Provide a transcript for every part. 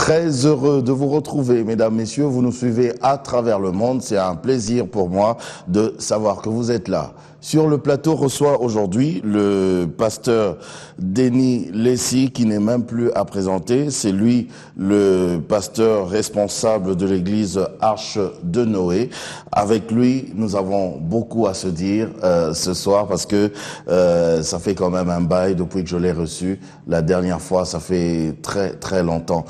Très heureux de vous retrouver, mesdames, messieurs. Vous nous suivez à travers le monde. C'est un plaisir pour moi de savoir que vous êtes là. Sur le plateau reçoit aujourd'hui le pasteur Denis Lessi, qui n'est même plus à présenter. C'est lui le pasteur responsable de l'église Arche de Noé. Avec lui, nous avons beaucoup à se dire ce soir parce que ça fait quand même un bail depuis que je l'ai reçu. La dernière fois, ça fait très longtemps.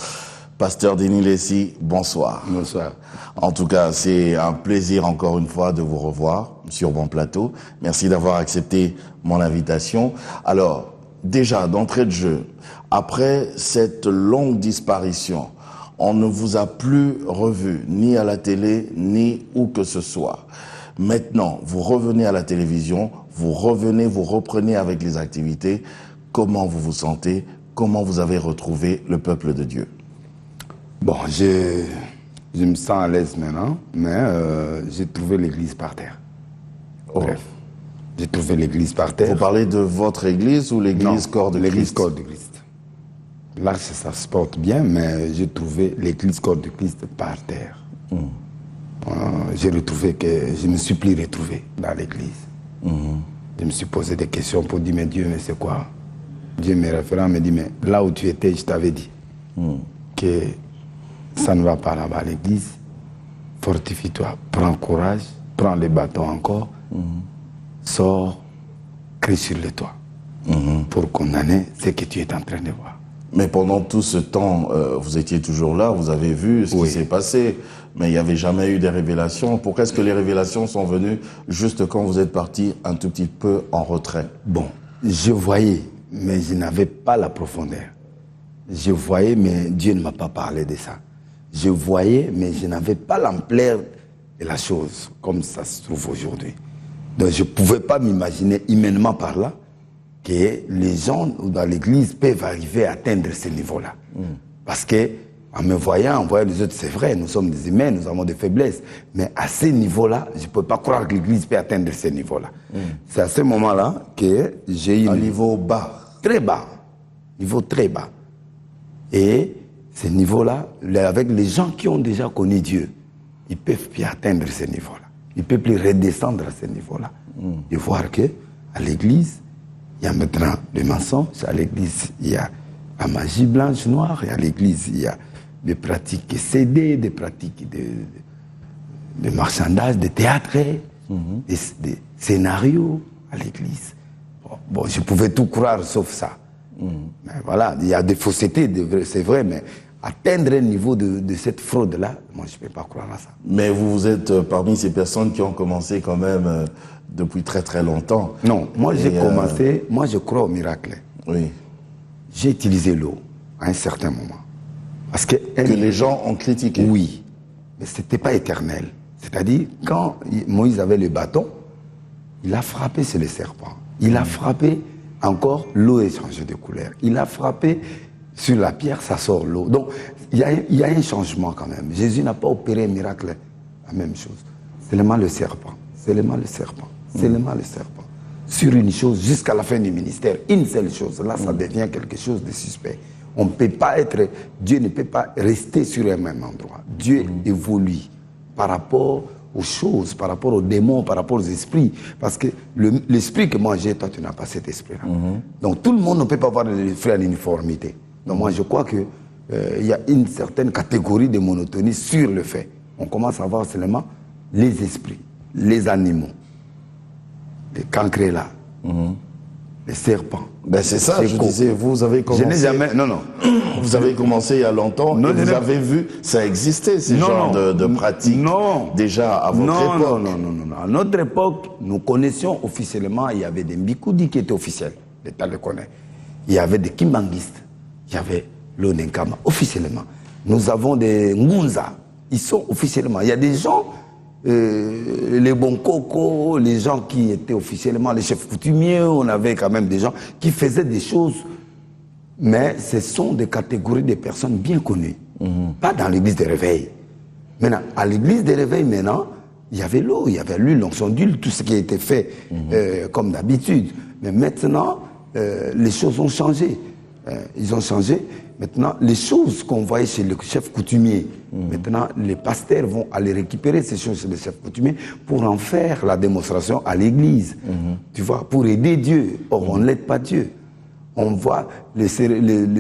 Pasteur Denis Lessi, bonsoir. Bonsoir. En tout cas, c'est un plaisir encore une fois de vous revoir sur mon plateau. Merci d'avoir accepté mon invitation. Alors, déjà, d'entrée de jeu, après cette longue disparition, on ne vous a plus revu, ni à la télé, ni où que ce soit. Maintenant, vous revenez à la télévision, vous reprenez avec les activités. Comment vous vous sentez? Comment vous avez retrouvé le peuple de Dieu? Bon, je me sens à l'aise maintenant, mais j'ai trouvé l'église par terre. Oh. Bref, j'ai trouvé l'église par terre. Vous parlez de votre église ou l'église Corps de Christ? L'église Corps de Christ. Là, ça se porte bien, mais j'ai trouvé l'église Corps de Christ par terre. J'ai retrouvé que je ne me suis plus retrouvé dans l'église. Je me suis posé des questions pour dire, mais Dieu, mais c'est quoi? Dieu, mes référents, me dit, mais là où tu étais, je t'avais dit que ça ne va pas là-bas à l'église. Fortifie-toi, prends courage, prends les bâtons encore, sors, crie sur le toit pour condamner ce que tu es en train de voir. Mais pendant tout ce temps, vous étiez toujours là, vous avez vu ce qui s'est passé, mais il n'y avait jamais eu des révélations. Pourquoi est-ce que les révélations sont venues juste quand vous êtes parti un tout petit peu en retrait? Bon, je voyais, mais je n'avais pas la profondeur. Je voyais, mais Dieu ne m'a pas parlé de ça. Je voyais, mais je n'avais pas l'ampleur de la chose, comme ça se trouve aujourd'hui. Donc je ne pouvais pas m'imaginer humainement par là que les gens dans l'église peuvent arriver à atteindre ce niveau-là. Parce que, en me voyant, en voyant les autres, c'est vrai, nous sommes des humains, nous avons des faiblesses. Mais à ce niveau-là, je ne peux pas croire que l'église peut atteindre ce niveau-là. C'est à ce moment-là que j'ai eu... Un niveau bas. Très bas. Niveau très bas. Et ce niveau-là, avec les gens qui ont déjà connu Dieu, ils ne peuvent plus atteindre ce niveau-là. Ils ne peuvent plus redescendre à ce niveau-là. Et voir qu'à l'église, il y a maintenant des mensonges, à l'église, il y a la magie blanche, noire, et à l'église, il y a des pratiques CD, des pratiques de marchandage, de théâtre, des scénarios à l'église. Bon, je pouvais tout croire sauf ça. Mais voilà, il y a des faussetés, c'est vrai, mais atteindre un niveau de cette fraude-là, moi je ne peux pas croire à ça. Mais vous êtes parmi ces personnes qui ont commencé quand même depuis très longtemps. Non, moi j'ai commencé, moi je crois au miracle. Oui. J'ai utilisé l'eau à un certain moment. Parce que les gens ont critiqué. Oui, mais ce n'était pas éternel. C'est-à-dire, quand Moïse avait le bâton, il a frappé sur le serpent. Il a frappé, encore, l'eau est changée de couleur. Il a frappé sur la pierre, ça sort l'eau. Donc, il y a un changement quand même. Jésus n'a pas opéré un miracle, la même chose. Seulement le serpent. Seulement le serpent. Seulement le serpent. Sur une chose, jusqu'à la fin du ministère, une seule chose. Là, ça devient quelque chose de suspect. On ne peut pas être... Dieu ne peut pas rester sur un même endroit. Dieu évolue par rapport aux choses, par rapport aux démons, par rapport aux esprits. Parce que l'esprit que moi j'ai, toi tu n'as pas cet esprit-là. Donc tout le monde ne peut pas avoir l'esprit en uniformité. Donc moi je crois qu'il y a une certaine catégorie de monotonie sur le fait. On commence à voir seulement les esprits, les animaux, les cancrélats, les serpents. Ben c'est ça, je disais, vous avez commencé... Je n'ai jamais... Non. Vous avez commencé il y a longtemps et vous avez vu, ça existait, ces genres de pratiques déjà à votre époque. Non. À notre époque, nous connaissions officiellement, il y avait des Mbikoudi qui étaient officiels, l'État le connaît. Il y avait des Kimbanguistes, il y avait l'Onenkama, officiellement. Nous avons des Ngunza, ils sont officiellement. Il y a des gens, les Bonkoko, les gens qui étaient officiellement les chefs coutumiers, on avait quand même des gens qui faisaient des choses. Mais ce sont des catégories de personnes bien connues. Pas dans l'église de réveil. Maintenant, à l'église de réveil, maintenant, il y avait l'eau, il y avait l'huile, l'onction d'huile, tout ce qui a été fait comme d'habitude. Mais maintenant, les choses ont changé. Ils ont changé. Maintenant, les choses qu'on voyait chez le chef coutumier, maintenant, les pasteurs vont aller récupérer ces choses chez le chef coutumier pour en faire la démonstration à l'église. Tu vois, pour aider Dieu. Or, on n'aide pas Dieu. On voit les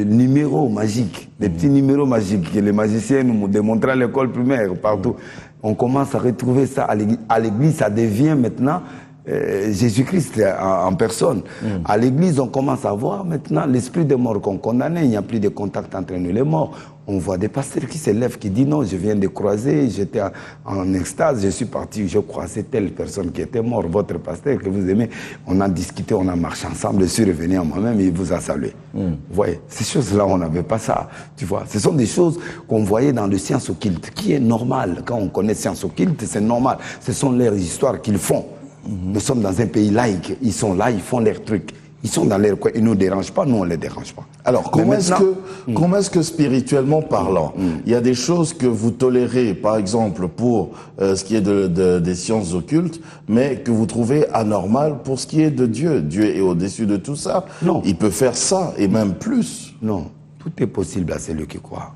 numéros magiques, les petits numéros magiques que les magiciens nous démontraient à l'école primaire, partout. On commence à retrouver ça à l'église, ça devient maintenant Jésus-Christ en personne. À l'église, on commence à voir maintenant l'esprit des morts qu'on condamnait. Il n'y a plus de contact entre nous les morts. On voit des pasteurs qui se lèvent, qui disent non, je viens de croiser, j'étais en extase, je suis parti, je croisais telle personne qui était morte, votre pasteur que vous aimez. On a discuté, on a marché ensemble, je suis revenu à moi-même et il vous a salué. Vous voyez, ces choses-là, on n'avait pas ça. Tu vois, ce sont des choses qu'on voyait dans le science occulte, qui est normal. Quand on connaît science occulte, c'est normal. Ce sont leurs histoires qu'ils font. Nous sommes dans un pays laïque, ils sont là, ils font leurs trucs. Ils sont dans leur coin, ils ne nous dérangent pas, nous on ne les dérange pas. Alors, comment est-ce que spirituellement parlant, il y a des choses que vous tolérez, par exemple, pour ce qui est des sciences occultes, mais que vous trouvez anormal pour ce qui est de Dieu? Dieu est au-dessus de tout ça. Non. Il peut faire ça, et même plus. Non, tout est possible à celui qui croit.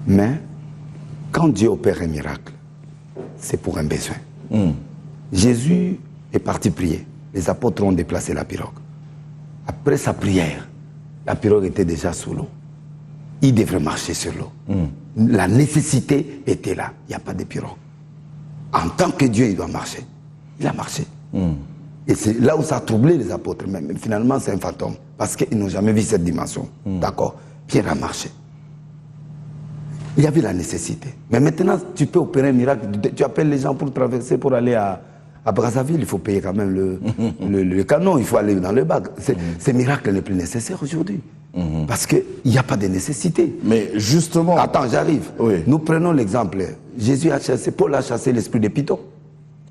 Mais, quand Dieu opère un miracle, c'est pour un besoin. Jésus est parti prier. Les apôtres ont déplacé la pirogue. Après sa prière, la pirogue était déjà sous l'eau. Il devrait marcher sur l'eau. La nécessité était là. Il n'y a pas de pirogue. En tant que Dieu, il doit marcher. Il a marché. Et c'est là où ça a troublé les apôtres. Mais finalement, c'est un fantôme. Parce qu'ils n'ont jamais vu cette dimension. D'accord? Pierre a marché. Il y avait la nécessité. Mais maintenant, tu peux opérer un miracle. Tu appelles les gens pour traverser, pour aller à Brazzaville, il faut payer quand même le canon, il faut aller dans le bac. Ce miracle n'est plus nécessaire aujourd'hui. Parce qu'il n'y a pas de nécessité. Mais justement... Attends, j'arrive. Oui. Nous prenons l'exemple. Paul a chassé l'esprit des pitons.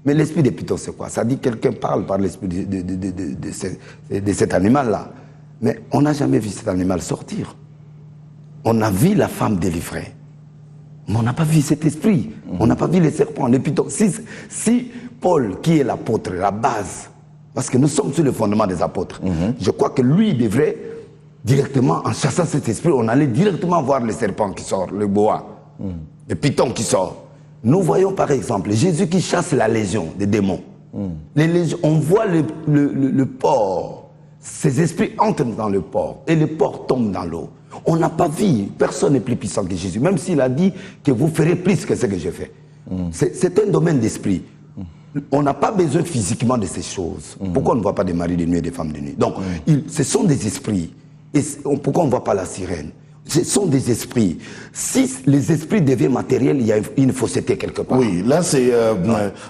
Mais l'esprit des pitons, c'est quoi? Ça dit que quelqu'un parle par l'esprit de cet animal-là. Mais on n'a jamais vu cet animal sortir. On a vu la femme délivrée. Mais on n'a pas vu cet esprit. On n'a pas vu les serpents, les pitons. Si Paul, qui est l'apôtre, la base, parce que nous sommes sur le fondement des apôtres, je crois que lui devrait directement, en chassant cet esprit, on allait directement voir le serpent qui sort, le boa, le python qui sort. Nous voyons par exemple Jésus qui chasse la légion des démons. Les légions, on voit le porc. Ces esprits entrent dans le porc et le porc tombe dans l'eau. On n'a pas vu, personne n'est plus puissant que Jésus, même s'il a dit que vous ferez plus que ce que j'ai fait. C'est un domaine d'esprit. On n'a pas besoin physiquement de ces choses. Pourquoi on ne voit pas des maris de nuit et des femmes de nuit? Donc, ce sont des esprits. Et pourquoi on ne voit pas la sirène? Ce sont des esprits. Si les esprits deviennent matériels, il y a une fausseté quelque part. Oui, là c'est...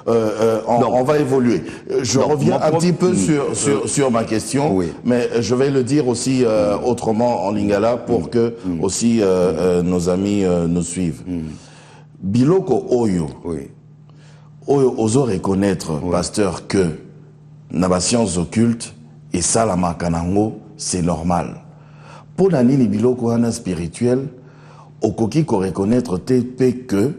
on va évoluer. Je reviens un petit peu sur ma question, mais je vais le dire aussi autrement en lingala pour que aussi nos amis nous suivent. Biloko Oyo, Oyo oso reconnaître, pasteur, que na ba sciences occultes et ça la makanango, c'est normal. Pour la nini biloko wana spirituel, okoki ko reconnaître te que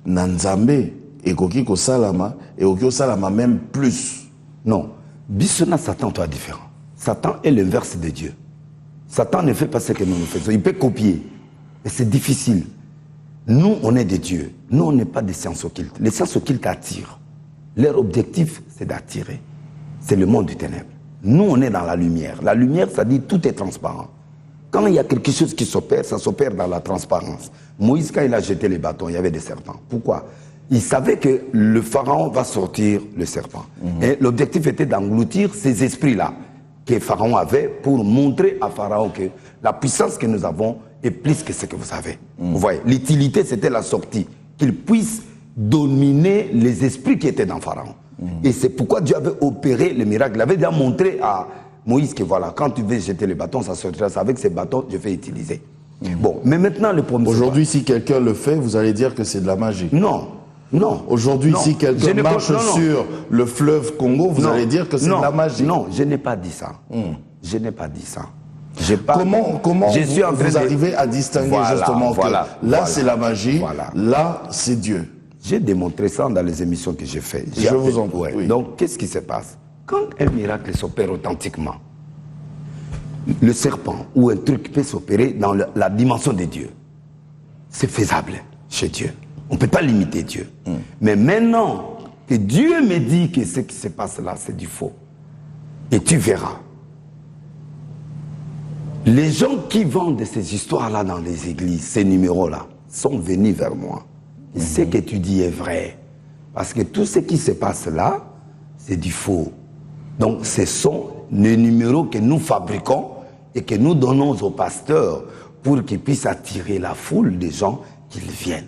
nanzambe ekoki ko salama et okoki salama même plus. Non, bisona Satan toi différent. Satan est l'inverse de Dieu. Satan ne fait pas ce que nous faisons. Il peut copier, et c'est difficile. Nous, on est des dieux. Nous, on n'est pas des sciences occultes. Les sciences occultes attirent. Leur objectif, c'est d'attirer. C'est le monde du ténèbre. Nous, on est dans la lumière. La lumière, ça dit tout est transparent. Quand il y a quelque chose qui s'opère, ça s'opère dans la transparence. Moïse, quand il a jeté les bâtons, il y avait des serpents. Pourquoi? Il savait que le pharaon va sortir le serpent. Et l'objectif était d'engloutir ces esprits-là que Pharaon avait pour montrer à Pharaon que la puissance que nous avons est plus que ce que vous avez. Vous voyez, l'utilité, c'était la sortie. Qu'il puisse dominer les esprits qui étaient dans Pharaon. Et c'est pourquoi Dieu avait opéré le miracle. Il avait déjà montré à Moïse que voilà, quand tu veux jeter les bâtons, ça sortira. C'est avec ces bâtons je vais utiliser. Bon, mais maintenant le problème. Aujourd'hui, si quelqu'un le fait, vous allez dire que c'est de la magie. Non, non. Aujourd'hui, si quelqu'un marche sur le fleuve Congo, vous allez dire que c'est de la magie. Non, je n'ai pas dit ça. Je n'ai pas dit ça. Comment vous arrivez à distinguer justement que là c'est la magie, là c'est Dieu? J'ai démontré ça dans les émissions que j'ai faites. Je vous en prie. Donc qu'est-ce qui se passe? Quand un miracle s'opère authentiquement, le serpent ou un truc peut s'opérer dans la dimension de Dieu. C'est faisable chez Dieu. On ne peut pas limiter Dieu. Mais maintenant que Dieu me dit que ce qui se passe là, c'est du faux. Et tu verras. Les gens qui vendent ces histoires-là dans les églises, ces numéros-là, sont venus vers moi. Et ce que tu dis est vrai. Parce que tout ce qui se passe là, c'est du faux. Donc ce sont les numéros que nous fabriquons et que nous donnons aux pasteurs pour qu'ils puissent attirer la foule des gens qu'ils viennent.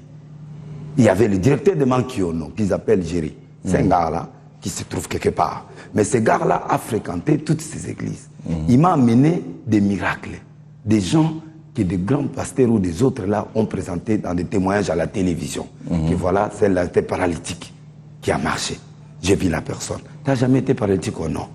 Il y avait le directeur de Mankiono, qu'ils appellent Géry. C'est un gars-là qui se trouve quelque part. Mais ce gars-là a fréquenté toutes ces églises. Il m'a amené des miracles. Des gens que des grands pasteurs ou des autres là ont présenté dans des témoignages à la télévision. Que voilà, celle-là était paralytique, qui a marché. J'ai vu la personne. Tu n'as jamais été paralytique ou non?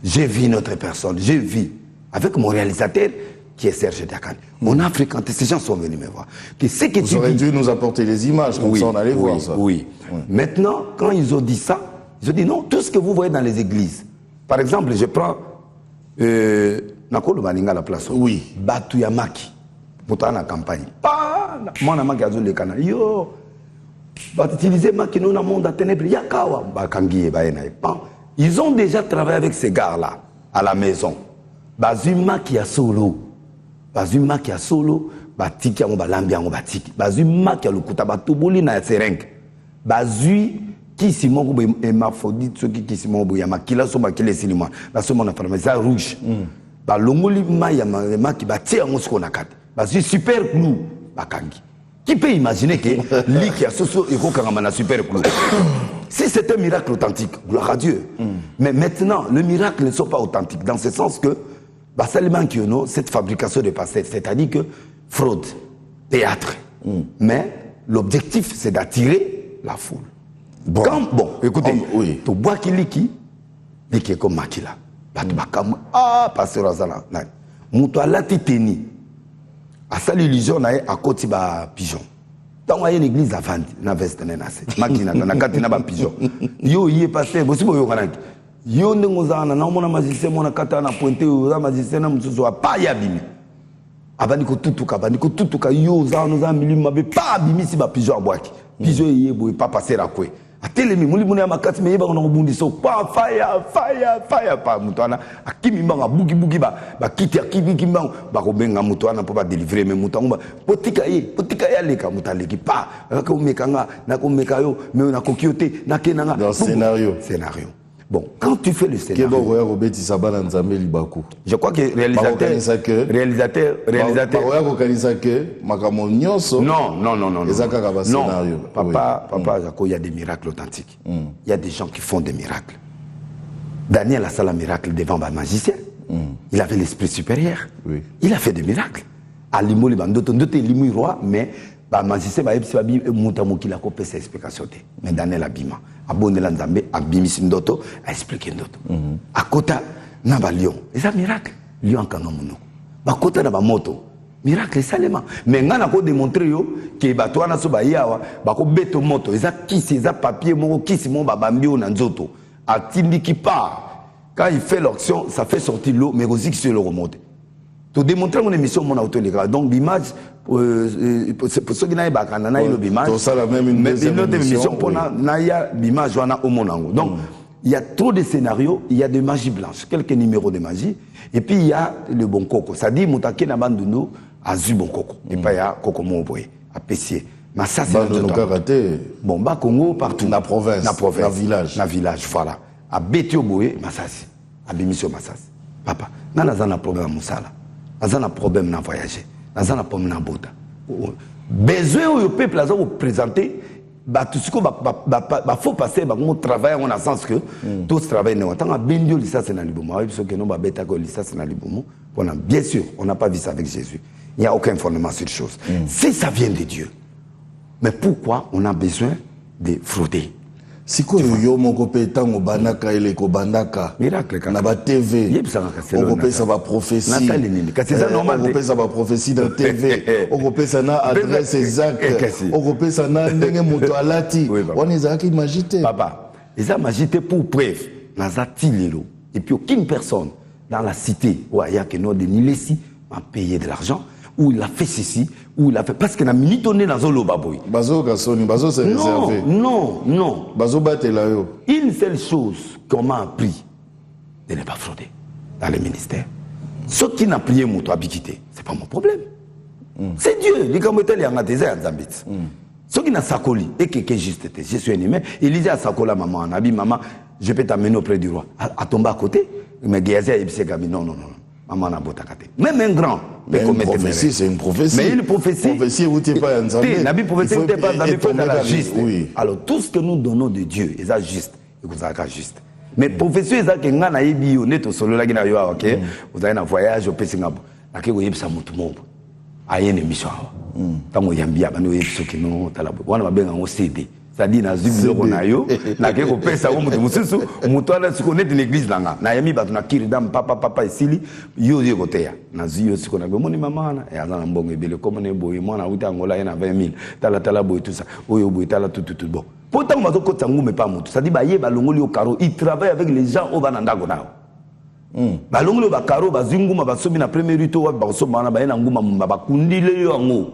J'ai vu une autre personne. J'ai vu, avec mon réalisateur, qui est Serge Dakane. On a fréquenté, ces gens sont venus me voir. Que ce que Vous auriez dû nous apporter les images, comme ça on allait voir ça. Oui. Maintenant, quand ils ont dit ça, ils ont dit non, tout ce que vous voyez dans les églises. Par exemple, je prends Nakolo Baninga la place. Oui. Batuyamaki. Pour la campagne. Moi, je suis allé à yo. Utiliser Maki dans le monde à ténèbres. Yakawa. Ils ont déjà travaillé avec ces gars-là à la maison. Bazuma qui a solo. Bazuma qui a solo. Batiki a balambi a batiki. Bazuma qui a le kuta batubuli na sereng. Bazui qui si mon hémaphrodite ceux qui si mon boya makila so makile silima. La somme na pharmacie rouge. Ba longoli ma ya ma qui batie en ce qu'on a quatre. Bazui super glue bakangi. Qui peut imaginer que lui qui a soso et kokangamana super glue. Si c'est un miracle authentique, gloire à Dieu. Mais maintenant, le miracle ne sont pas authentiques dans ce sens que Basaliman Kiono, cette fabrication de passettes, c'est-à-dire que fraude, théâtre. Mais l'objectif, c'est d'attirer la foule. Bon, écoutez, tu bois qui est comme Makila. Pasteur Azala. Moutoua lati teni. A ça l'illusion à côté de pigeon. Tant qu'il y a une église à vendre, na veste na nase. Makina na katina ba pigeon. Yo yé pasteur, bosi bo yo kanaki. Yo ndengozana na mona magicien mona kata na pointé yo magicien na msuzo pa ya bimi. Abandi ko tutuka yo za no za milimu mabe pa bimi si ba pigeon abwaki. Pigeon yé bo pa passer à quoi. Atelemi muli mona makati me yeba ko bundi so pa fire pa mutwana akimi mbanga bugi ba kiti akimi mbanga ba ko benga mutwana po ba délivrer me mutanga potika ye leka mutaleki pa ko mekanga na ko mekayo me na ko kiote na kenanga dans scénario. Bon, quand tu fais le scénario, je crois que réalisateur, non, papa, Jaco, il y a des miracles authentiques. Il y a des gens qui font des miracles. Daniel a fait un miracle devant un magicien. Il avait l'esprit supérieur. Il a fait des miracles. À Limo, Limo roi, mais le magicien a coupé ses explications. Mais Daniel a bima. Abonné l'Anzambe, a bimisi ndoto, a expliqué ndoto. À côté, n'a pas lion. Et ça, miracle. Lion en kangamono. À côté, n'a pas moto. Miracle, seulement. Mais on a démontré que bateau na so ba yawa, ba ko beto moto. Et ça, qui c'est ça papier, mon qui c'est mon babambio nanzoto. A tindi qui part. Quand il fait l'action, ça fait sortir l'eau, mais aussi que c'est le remonte. Pour démontrer mon émission, mon auto légal. Donc, l'image, pour ceux qui n'ont pas l'image, c'est la même une autre émission pour l'image, au monango. Donc, il y a trop de scénarios, il y a de magie blanche, quelques numéros de magie, et puis il y a le bon coco. Ça dit, Moutake na banduno, a zu bon coco. Et puis il y a coco moboye, à Pessier. Mais ça, c'est le karaté. Bon, bah, Congo, partout. La province. La village. La village, voilà. À Betio Boé, Massassi. À Bimisio Massassi. Papa, n'a pas problème à Moussala. Nous avons un problème de voyager. Nous avons un problème de boda. Besoin au peuple à présenter, tout ce qu'il faut passer, il travail en sens que tout ce travail n'est pas bien licence dans le boumou. Bien sûr, on n'a pas vu ça avec Jésus. Il n'y a aucun fondement sur les choses. Si ça vient de Dieu, mais pourquoi on a besoin de frauder? Si quoi yo moko pétan au banaka ele ko bandaka miracle na ba TV on peut ça va prophétie on peut ça va prophétie dans TV on peut ça na adresse exacte on peut ça na ndenge moto alati on ezaki magité papa eza magité pour preuve naza tilelo et puis aucune personne dans la cité, où il y a que nous de Nilesi, m'a payé de l'argent, où il a fait ceci, où il a fait. Parce qu'il a mis donné dans Zolo Baboui. Bazo Gassoni, Bazo c'est réservé. Non. Bazo Batelayo. Une seule chose qu'on m'a appris, de ne pas frauder dans les ministères. Ce qui n'a prié mon toit ce n'est pas mon problème. C'est Dieu. Les Gamotel, il y a un désert en Zambie. Ce qui n'a sakoli, et que juste été, je suis un humain, il disait à Sakola, maman, on a dit, maman, je peux t'amener auprès du roi. À tomber à côté, mais Géazé, il s'est dit, non. Maman n'a pas takate. Même un grand. Mais une prophétie, c'est une prophétie. Mais une prophétie. Prophétie, vous n'êtes pas un Zambie. La prophétie, vous n'êtes pas un juste. Oui. Alors, tout ce que nous donnons de Dieu, c'est juste. Et vous avez juste. Mais prophétie, c'est que vous avez dit, vous êtes solo, vous avez un voyage au Pessinabo. Vous avez dit, vous avez une émission. Tant que vous avez dit, vous avez dit, vous avez dit, c'est-à-dire na zubilo na yo na ke ko pesa ko mutu mususu mutu ala siko net l'église langa na yami batu na kiridam papa esili yo koteya na ziyo siko na bomoni mama na ya na mbongo ebele comme ne boye mwana uta ngola yana 20 000 tala boye tout ça oyo boye tala tout bon pourtant mazo ko tangu me pas mutu c'est-à-dire ba ye ba longoli au caro il travaille avec les gens au bananda ko nao ba longoli ba caro ba zinguma ba sobi na premier rito wa ba so bana ba yana nguma ba kundile yo ngo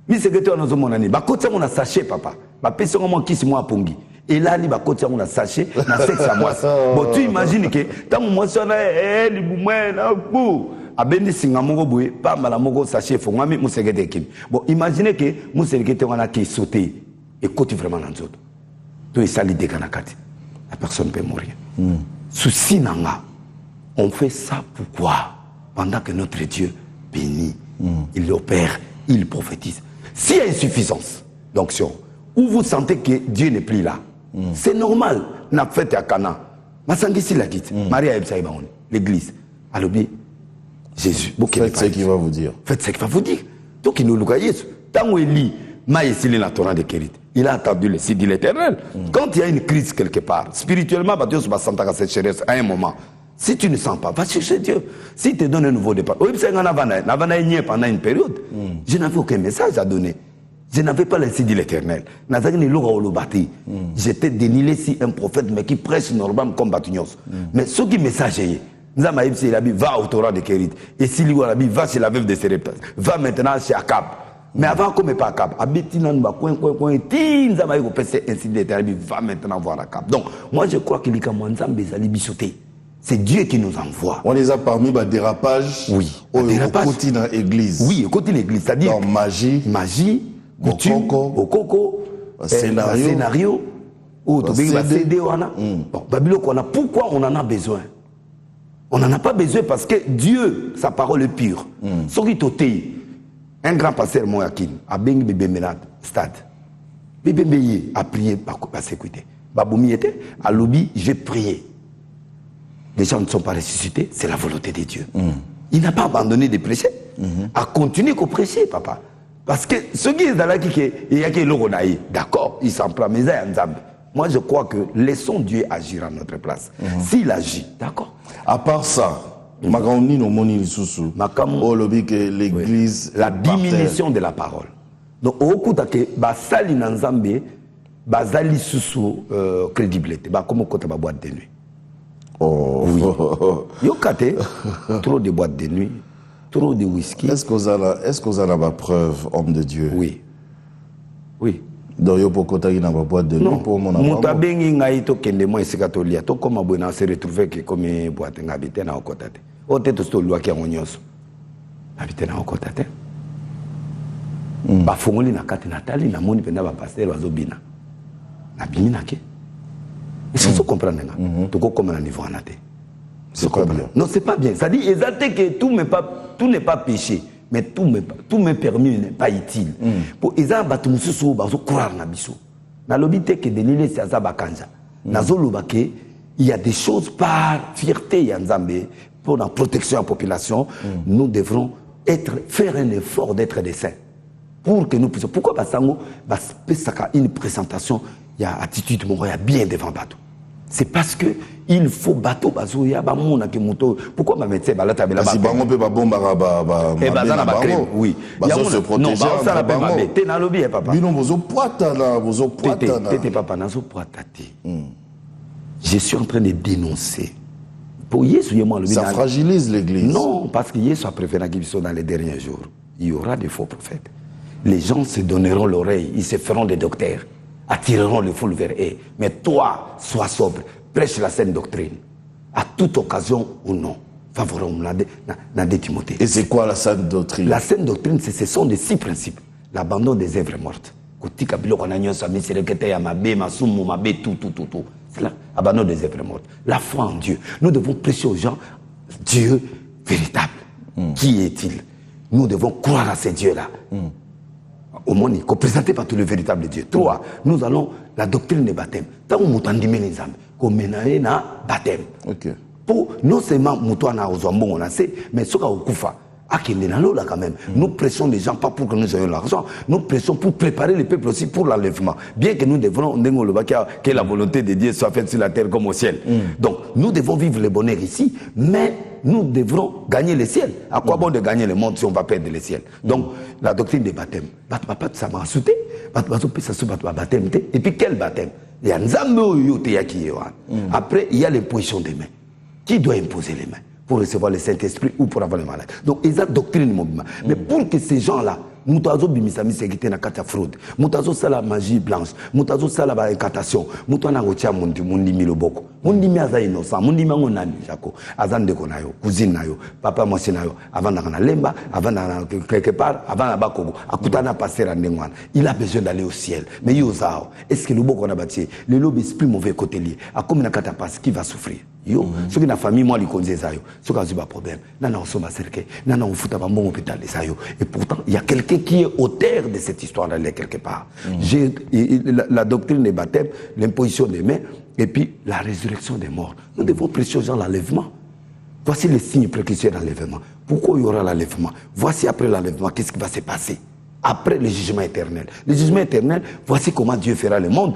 mi secrétaire na zo monani ba ko tangu na sachet papa ba personne moi qui moi pongi et là li ba côté on a sachet na sexe à moi bon tu imagines que tant moi ça na li boumé na pou abendi singa moko boye pas mala moko sachet fo ngami mu secrétaire kim bon imaginez que mu secrétaire on a qui sauter et côté vraiment dans autres tout ça li décanakati la personne peut mourir souci nanga on fait ça pourquoi pendant que notre Dieu bénit il opère il prophétise s'il y a insuffisance d'onction où vous sentez que Dieu n'est plus là. C'est normal. N'a fait à Cana. Masangisi la quitte. Maria Ebsaïbaon, l'église. Alors bien, Jésus. Faites ce qu'il va vous dire. Faites ce qu'il va vous dire. Donc il nous le Jésus. Tant qu'il lit, Maïsili la Torah de Kérit, il a attendu le site de l'Éternel. Quand il y a une crise quelque part, spirituellement, Dieu se va sentir à cette chérie à un moment. Si tu ne sens pas, va chercher Dieu. Si te donne un nouveau départ. Oui, c'est un Navana pendant une période. Je n'avais aucun message à donner. Je n'avais pas laissé dire l'Éternel. J'étais dénilé si un prophète, mais qui prêche normalement comme Batignos. Mais ce qui messager, va au Torah de Kérit. Et si lui va chez la veuve de Séreptas, va maintenant chez Akab. Mais avant, comme pas Akab, va maintenant voir Akab. Donc, moi je crois qu'il y a c'est Dieu qui nous envoie. On les a parmi le dérapage. Oui. Au côté dans l'église. Oui, au côté de l'église. C'est-à-dire. Dans magie. Au coco, scénario, pourquoi on en a besoin? On n'en a pas besoin parce que Dieu, sa parole est pure. Un grand pasteur Moyakin, a bengi bébé menat, stade. Bébé a prié par sécurité. Baboumi était, à l'obi, j'ai prié. Les gens ne sont pas ressuscités, c'est la volonté de Dieu. Il n'a pas abandonné de prêcher, a continué à prêcher, papa. Parce que ce qui est dans la qui il y a qui est d'accord, il s'en prend, mais moi je crois que laissons Dieu agir à notre place. S'il agit, d'accord. À part ça, l'église, la diminution de la parole. Donc au coup que basali nanzambe basali susu crédibilité, bah comme côté boîte de nuit. Oui. Yokate trop de boîtes de nuit. Trop de whisky. Est-ce que vous avez la preuve, homme de Dieu? Oui. Oui. Donc, il faut que vous pas boîte de nuit pour mon amour. Mutabengi ngai to kende mo esikatolia to koma bona se retrouver que comme boîte ngabite na okotate. O teto sto lwa ki ngonyos. Habite na okotate. Ba fongoli na kati natali na moni penda ba pasteur bazobina. Na bimina ke. Est-ce que vous comprenez nga? To ko comme na niveau anate. C'est pas bien. Non, c'est pas bien. C'est-à-dire exactement que tout n'est pas péché, mais tout me permis n'est pas utile. Pour Isa Batumusu, croire na biso. Na lobité que Denile c'est Azabakanja. Na zolobake, il y a des choses par fierté Yanzambe pour la protection de la population. Nous devrons faire un effort d'être des saints. Pour que nous puissions. Pourquoi Basango une présentation, il y a attitude, il y a bien devant bateau. C'est parce que il faut bateau bazoya ba mona ke moto. Pourquoi ma médecin ba la tabela ba. Si bango pe ba bomba ba. Et ba za ba crème. Oui. Ba se protéger. Non, ba ça la pe ba te na lobby papa. Bino bozo poata na, bozo poata na. Tete papa na zo poata te. Je suis en train de dénoncer Pour Yesu, ça fragilise l'église. Non, parce que Yesu a préféré qu'ils soient dans les derniers jours. Il y aura des faux prophètes. Les gens se donneront l'oreille, ils se feront des docteurs, attireront les foules vers eux. Mais toi, sois sobre, prêche la saine doctrine, à toute occasion ou non. Favorable, Timothée. Et c'est quoi la saine doctrine? La saine doctrine, ce sont des 6 principes. L'abandon des œuvres mortes. C'est l'abandon des œuvres mortes. La foi en Dieu. Nous devons prêcher aux gens Dieu véritable. Qui est-il? Nous devons croire à ce Dieu-là. Au monde, présenté par tout le véritable Dieu. 3, nous allons la doctrine des baptêmes. Tant que nous avons baptême. Pour non seulement Moutouana aux Zambon, on a sait, mais ce qu'on a quand même. Nous pressons les gens pas pour que nous ayons l'argent, nous pressons pour préparer le peuple aussi pour l'enlèvement. Bien que nous devons, que la volonté de Dieu soit faite sur la terre comme au ciel. Donc nous devons vivre le bonheur ici, mais nous devrons gagner le ciel. À quoi bon de gagner le monde si on va perdre le ciel? Donc la doctrine des baptêmes. Ça m'a sauté. Et puis quel baptême? Il y a après, il y a l'imposition des mains. Qui doit imposer les mains pour recevoir le Saint-Esprit ou pour avoir les malades? Donc, ils ont doctrine mouvement. Mais pour que ces gens-là, Moutazo bimisami sécurité na kata fraude, Moutazo sala magie blanche, Moutazo sala ba incantation, Moutana rotia mundi miloboko, mundi mi aza innocent, mundi mango nani jako, azande konayo, cousine nayo, papa mwasi nayo, avant na lemba, avant na quelque part, avant na bakogo, akutana passer à ndengwana. Il a besoin d'aller au ciel. Mais yozao, est-ce que le boko na bâti, le lobby est plus mauvais côté lié, à comme na kata passe qui va souffrir? Yo, ceux qui na famille moi li konze zayo, ceux qui ont pas problème, nana osoma cercle, nana on fout à bon hôpital les zayo, et pourtant il y a quelqu'un qui est auteur de cette histoire-là quelque part. J'ai la doctrine des baptêmes, l'imposition des mains, et puis la résurrection des morts. Nous devons prêcher aux gens l'enlèvement. Voici les signes précurseurs d'enlèvement. Pourquoi il y aura l'enlèvement? Voici après l'enlèvement, qu'est-ce qui va se passer? Après le jugement éternel. Le jugement éternel, voici comment Dieu fera le monde.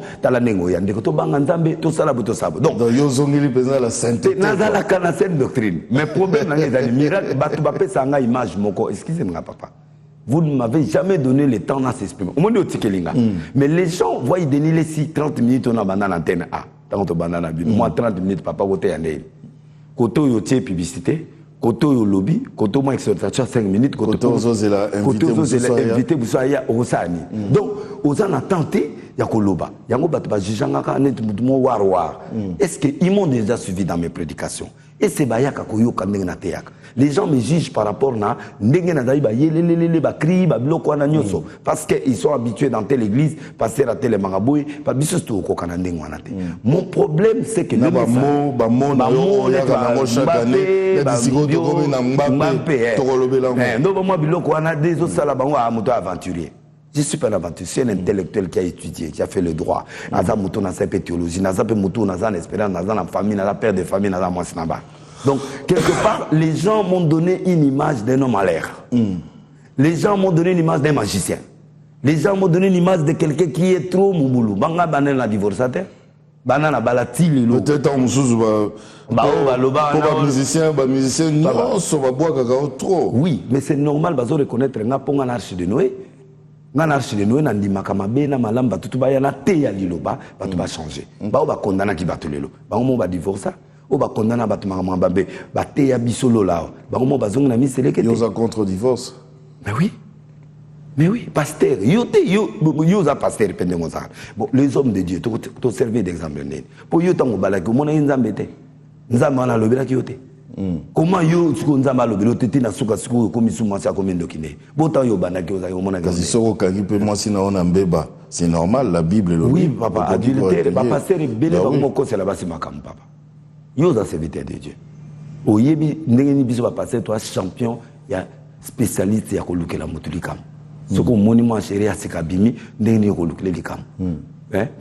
Donc, la sainteté. La sainte doctrine. Mais problème, les miracles, image, excusez-moi, papa. Vous ne m'avez jamais donné le temps de s'exprimer. Au moins, mais les gens voient déniler si 30 minutes on a banane antenne A. Moi, 30 minutes, papa, côté yandé. Côté yotier publicité. Côté au lobby, côté moi exhortation 5 minutes, côté invité Boussaya au Sani. Donc, aux gens a tenté, il y a Koloba. Il y a Ngoba Jijanga net mouvement war. Est-ce qu'ils m'ont déjà suivi dans mes prédications? Et c'est Bayaka Koyo Kandengna Teyak. Les gens me jugent par rapport à Ndengena Daïba Yelele Bakri, Babloko Ananyoso. Parce qu'ils sont habitués dans telle église, passer à telle mangaboué, pas bisosto au Kokanandengwanate. Mon problème, c'est que je suis pas un aventurier, c'est un intellectuel qui a étudié, qui a fait le droit. Naza Moutou n'a pas théologie, Naza Moutou n'a pas espérance, Naza n'a famille, Naza père de famille, Naza Moisnaba. Donc, quelque part, les gens m'ont donné une image d'un homme à l'air. Les gens m'ont donné une image d'un magicien. Les gens m'ont donné une image de quelqu'un qui est trop mouboulou. Banga banel la divorcataire. Banana balati lilo. Peut-être en moussous musicien, non, ça va boire trop. Oui, mais c'est normal, bazo reconnaître nga ponga l'arche de Noé. Nga l'arche de Noé nandi makamabe na malamba tutu ba yana te ya lilo ba batu ba changer. Ba ba condamna ki batu lelo. Ba mo ba divorce. O ba condamna batu makamambe ba te ya bisolo là. Ba mo ba zonga na miseleke. Ils ont contre divorce. Mais oui, pasteur, yo za pasteur pendengoza. Bon, les hommes de Dieu, tu servir d'exemple. Pour yo tango balaki, mona nzambe te. Nzambe na lobela ki yote. Comment yo tsuko nzambe lobela te na suka suko komi sumansi akomi ndokine. Botan yo banaki oza yo mona kasi soko kaki pe mwasi na ona mbeba. C'est normal, la Bible le dit. Oui, papa, adultère, papa pasteur belé ba moko c'est la basi makam papa. Yo za serviteur de Dieu. Oyebi ndengeni biso ba pasteur toi champion, ya spécialiste ya kolukela mutulikam. Ce qu'on monument chéri à Sikabimi, n'est pas le likam.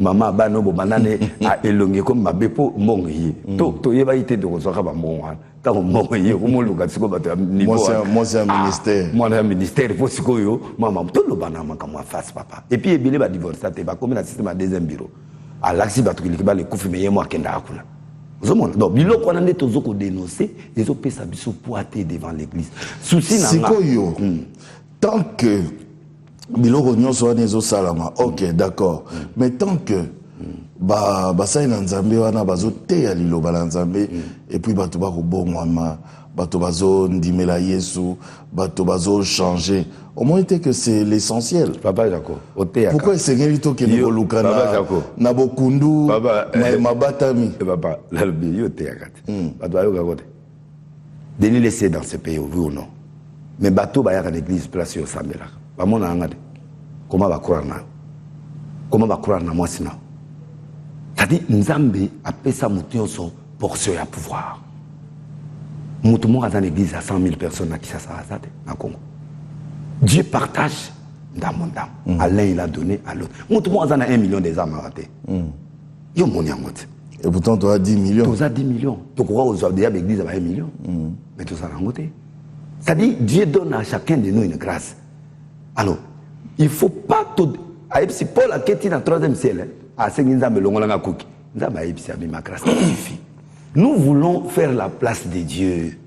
Maman, bano, banane, a elongé comme ma bepo, mongi. To yeba ite de rosaka ba mongan. Tant mongi, au moins le gatsiko bat niveau. Moi, c'est un ministère. Moi, c'est un ministère, il faut se coyo. Maman, tout le banana, comme moi, face, papa. Et puis, il va divorcer, ça va comme un système à deuxième bureau. À l'axi, va tout le kibal, le koufou, mais moi, kenda akuna. Donc, bilo qu'on a tous aux dénoncés, les autres peuvent s'habiller poiter devant l'église. Souci, c'est quoi, yo? Tant que. Biloko nyonso wana ezosalama, ok, d'accord. Mais tant que basali na nzambe wana bazoteya liloba na nzambe et puis bato bakobongwama bato bazondimela Yesu bato bazochanger au moins que c'est l'essentiel. Papa Jaco, pourquoi esengeli tokende koluka na bokundu mabatami papa lalbi yo teyaka te bato bayoka kote deni laissé dans ce pays, oui ou non, mais bato bayaka na l'église place yo sambelaka bamona anga te comment bakroire na mwasi na c'est-à-dire nzambe apesa mutu nyonso portion ya pouvoir mutu moko aza na l'église à 100 000 personnes na Kinshasa aza te na Congo. Dieu partage dans mon âme. À l'un il a donné à l'autre. Mutu moko aza na 1 million des âmes te yo moni yango te. Et pourtant tu as 10 millions. Tu as 10 millions. Tu crois aux ordres de l'église à 1 million. Mais tu as un te. C'est-à-dire Dieu donne à chacun de nous une grâce. Alors, il ne faut pas tout. Si Paul a quitté dans le 3e ciel, à 5 ans, ma grâce suffit. Nous voulons faire la place de Dieu.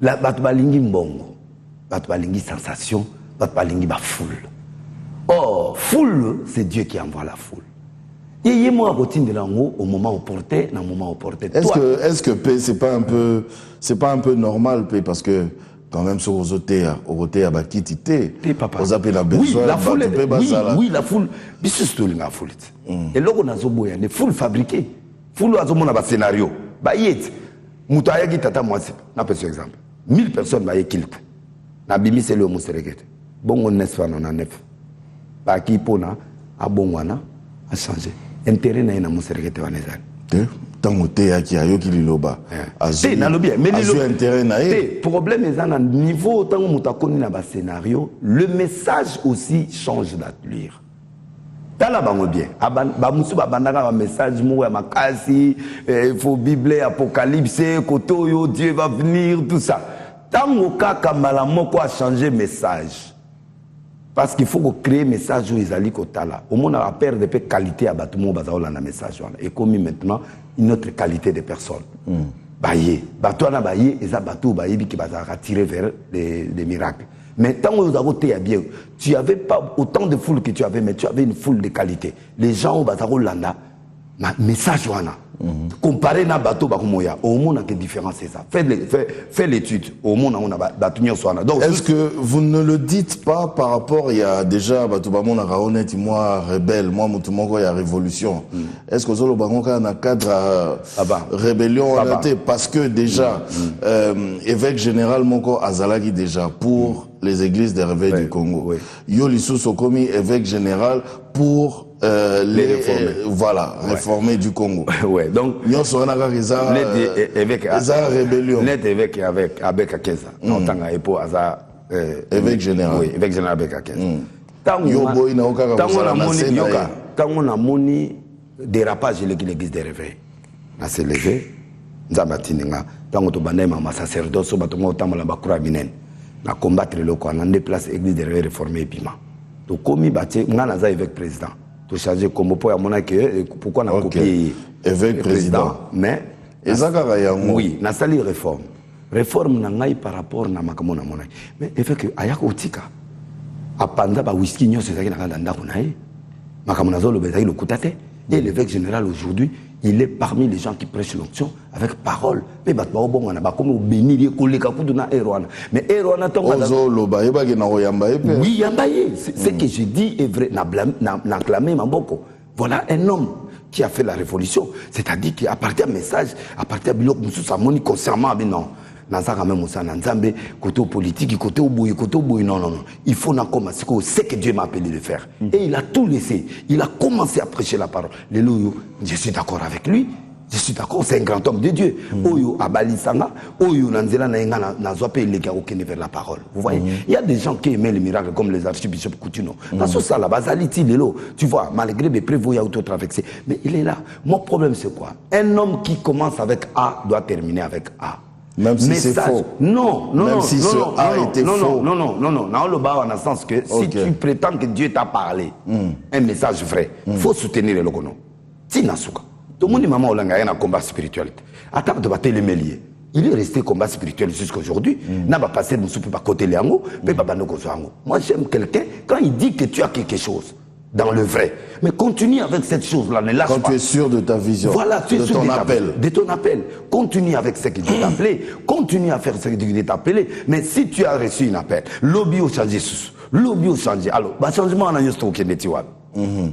La batbalingi mbongo, batbalingi sensation, batbalingi ba foule. Or, foule, c'est Dieu qui envoie la foule. Et moi routine de l'ango au moment opportun, dans le moment opportun. Est-ce que paix c'est pas un peu normal paix parce que quand même sur aux hôtels à bakitité aux appels à besoin oui la foule oui la foule bisus to linga foule et loko nazo boya ne foule fabriquée foule azo mona ba scénario ba yet muto ayaki tata mwasi na pese exemple 1000 personnes ba yekilku na bimi c'est le muserekete bongo nesfa na nef ba ki pona a bongwana a changer intérêt na ina muserekete wanezani tango te yaki ayoki liloba azui intérêt na ye problème est un niveau tango mutakoni na ba scénario le message aussi change d'allure tala bango bien ba musu ba bandaka ba message mo ya makasi il faut bible apocalypse kotoyo Dieu va venir tout ça tango kaka malamoko a changer message parce qu'il faut créer un message où ils allaient là. Au moins, on a perdre de qualité à bâtiment bazaola na message et comme maintenant une autre qualité de personnes. Baye, bateau na baye, et ça bateau baye qui va tirer vers les miracles. Mais tant que vous avez été bien, tu n'avais pas autant de foule que tu avais, mais tu avais une foule de qualité. Les gens au bateau landa, message wana. Comparé na bateau bakumoya, au moins quelle différence c'est ça. Fais l'étude. Au moins on a bateau wana. Donc est-ce que vous ne le dites pas par rapport il y a déjà bateau bamona raonet moi rebelle moi mutumoko il y a révolution. Est-ce que zolo bangoka na cadre rébellion parce que déjà évêque général moko azalaki déjà pour les églises des réveils du Congo. Yo Lissou Sokomi évêque général pour les réformés du Congo. Ouais, donc nous sommes évêque rébellion. Net évêque avec Akeza. Non, tanga epo aza évêque général. Oui, évêque général avec Akeza. Tango na moni dérapage l'église des réveils. Na se lever nzambatinga tango to banema ma sacerdoce so batongo tamala bakura binen. Na combattre le ko na déplace église des réveils réformés pima. To komi batie ngana za évêque président. To changer comme pour amona que pourquoi na copier évêque président mais ezaka yango oui na sali réforme na ngai par rapport na makamona mona mais évêque ayako tika apanda ba whisky nyo c'est ça qui na kanda ndako na ye makamona zolo bezaki le kutate et l'évêque général aujourd'hui il est parmi les gens qui prêchent l'onction avec parole mais batba bongo na ba comme bénir koleka kuduna erwana mais erwana tonga ozolo ba yeba ke na oyamba ye oui yamba ye ce que je dis est vrai na clamé mamboko voilà un homme qui a fait la révolution c'est-à-dire qu'à partir d'un message à partir de biloko mususu amoni concernant non nazaka même ça na nzambe côté politique côté boui non il faut na commencer c'est que Dieu m'a appelé de faire et il a tout laissé il a commencé à prêcher la parole Lélo je suis d'accord avec lui je suis d'accord c'est un grand homme de Dieu oyo abalisanga oyo nanzela na nga na zope les gars qui vers la parole vous voyez il y a des gens qui aiment les miracles comme les archbishops Coutinho dans ce ça la basaliti Lélo tu vois malgré les prévoyants auto traversé mais il est là mon problème c'est quoi un homme qui commence avec A doit terminer avec A. Même si c'est faux. Non, même si ce A était faux. Non, dans le bas, en a sens que si tu prétends que Dieu t'a parlé, un message vrai, il faut soutenir le logono. Tinasuka. Tout le monde dit maman Olanga, il y a un combat spirituel. Attends de battre les méliers. Il est resté combat spirituel jusqu'à aujourd'hui. N'a pas passé de soupe à côté les ango, mais pas de ango. Moi j'aime quelqu'un, quand il dit que tu as quelque chose, dans le vrai. Mais continue avec cette chose-là, ne lâche pas. Quand tu es sûr de ta vision, voilà, tu es de sûr ton appel. De ton appel. Continue avec ce que Dieu t'a appelé. Continue à faire ce que Dieu t'a appelé. Mais si tu as reçu un appel, lobby au changé. Lobby au changé. Alors, le changement, on a juste au Kénétiwa.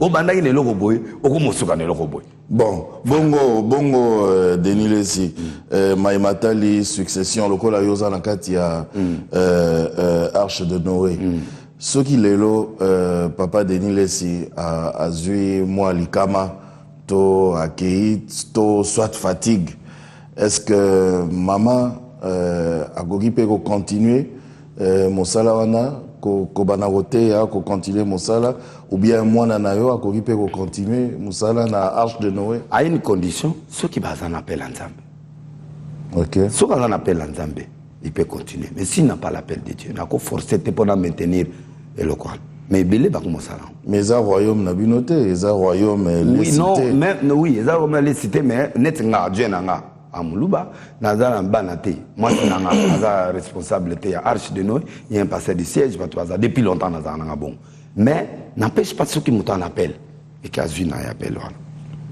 Au bandai ne loko boy, au Komosuka ne loko boy. Bon, bongo, Denis Lessi, Maïmatali, succession, le Kola Yosa Nakati a Arche de Noé. Ce qui est là, papa Denis Lessi a zui moi likama, to akei, to soit fatigue. Est-ce que maman a gogipe ko continuer mon salawana ko banarote ya ko continuer mon sala ou bien moi nanayo a gogipe ko continuer mon sala na Arche de Noé? À une condition, ceux qui basent un appel en Zambie. OK. Ceux qui ont un appel en Zambie, il peut continuer. Mais s'il n'a pas l'appel de Dieu, il n'a qu'à forcer pour maintenir le Coran. Mais il va commencer à mais ça royaume n'a binoté, ça royaume oui, non, mais oui, ça royaume les cités, mais net nga Dieu nga amuluba, nazara banate. Moi c'est nga responsable de Arche de Noé, il y a un passé de siège depuis longtemps nazara nga bon. Mais n'empêche pas ceux qui m'ont en appel et qui a vu na appel là.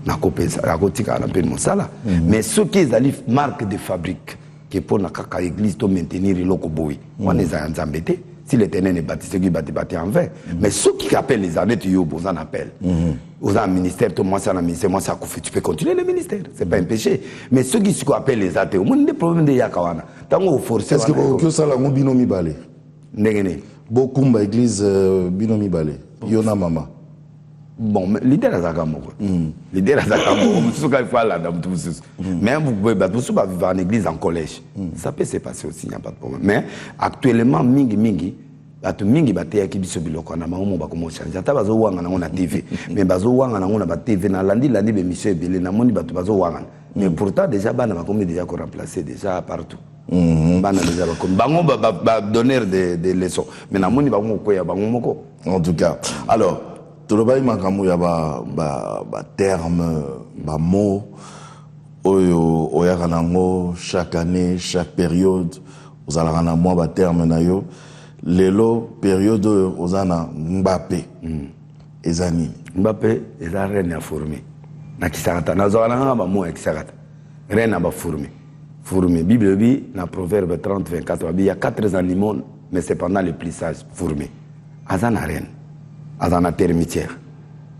Na copé ça, la gotika na appel mon sala. Mais ceux qui ont marque de fabrique qui pour na kaka église to maintenir le lokoboui. Moi les a embêtés. Si l'Éternel est bâti, ceux qui bâti en vain. Mais ceux qui appellent les années, tu os un appel. Aux un ministère, moi c'est un ministère, moi c'est un coup tu peux continuer le ministère. C'est pas un péché. Mais ceux qui appellent les athées, au moins des problèmes de Yakawana. Tant qu'on force. Est-ce que vous ça la binomi balé? N'engagez. Beaucoup d'églises binomi balé. Yona mama. Bon, l'idée là, c'est l'idée là, c'est mais vous pouvez vivre en église, en collège. Ça peut se passer aussi, il n'y a pas de problème. Mais actuellement, mingi, batu mingi bateya ki biso biloko na mamu ba komo changer ata bazo wanga na TV mais bazo wanga na ba TV na landi be mission ebele na moni batu bazo wanga mais pourtant déjà bana ba komi déjà ko remplacer déjà partout bana déjà ba komi bango ba donner des leçons mais na moni ba ko ya bango moko. En tout cas, alors tolobai makambo ya ba terme ba mot oyo oyaka nango chaque année, chaque période vous allez rendre moi ba terme na yo. Lelo période ozana Mbappé ezani Mbappé eza reine a formé na kisakata na zona ba mo kisakata reine a ba formé Bible bi na proverbe 30-24 il y a 4 animaux mais c'est pendant les plus sages formés azana reine azana termitière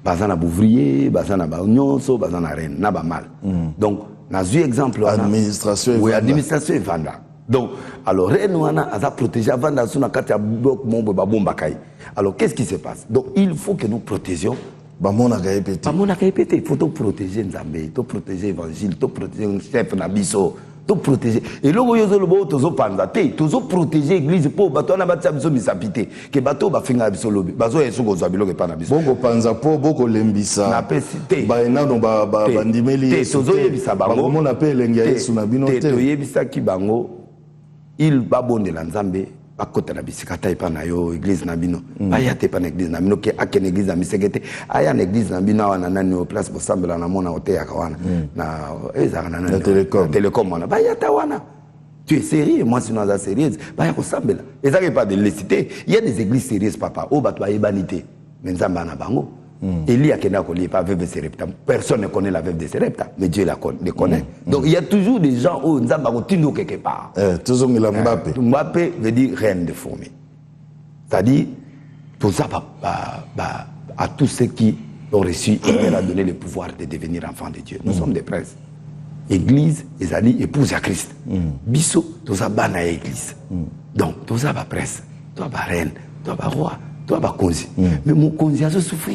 bazana bouvrier bazana ba nyonso bazana reine na ba mal donc na zu exemple administration oui administration vanda. Donc, alors, Renouana a protégé avant dans son carte alors, qu'est-ce qui se passe? Donc, il faut que nous protégions. Il faut tout protéger Nzambé, tout protéger l'évangile, tout protéger le chef Nabiso, tout protéger. Et là, il faut tout protéger l'église pour bateau na batia biso misapité que bateau ba finga biso lobi bazo yesu ko zwabilo ke pana biso boko panza po boko lembisa na pesite ba ena no ba bandimeli yesu tozo yebisa bango mo na pe elengi yesu na bino te to yebisa ki bango il va bonde la Nzambe ba kota na bisikata epa na yo église na bino ba ya te pa na église na bino ke akene église na misegete aya na église na bino wana nani au place pour sambela na mona hotel ya kawana na ezaka na nani télécom wana ba ya ta wana tu es sérieux moi sinon za sérieuse ba ya ko sambela ezaka pas de l'écité il y a des églises sérieuses papa o ba to ebanité mais Nzamba na bango Élie a connu pas veuve de Serepta. Personne ne connaît la veuve de Serepta, mais Dieu les connaît. Donc il y a toujours des gens où Nzamba continue quelque part. Toujours Mbappé. Mbappé veut dire reine de fourmis. C'est-à-dire, tout ça à tous ceux qui ont reçu, il a donné le pouvoir de devenir enfants de Dieu. Nous sommes des princes. Église, ils ont dit épouse à Christ. Bisso, tout ça bana église. Donc, tout ça va prince, toi va reine, toi va roi, toi va konzi. Mais mon konzi a souffert.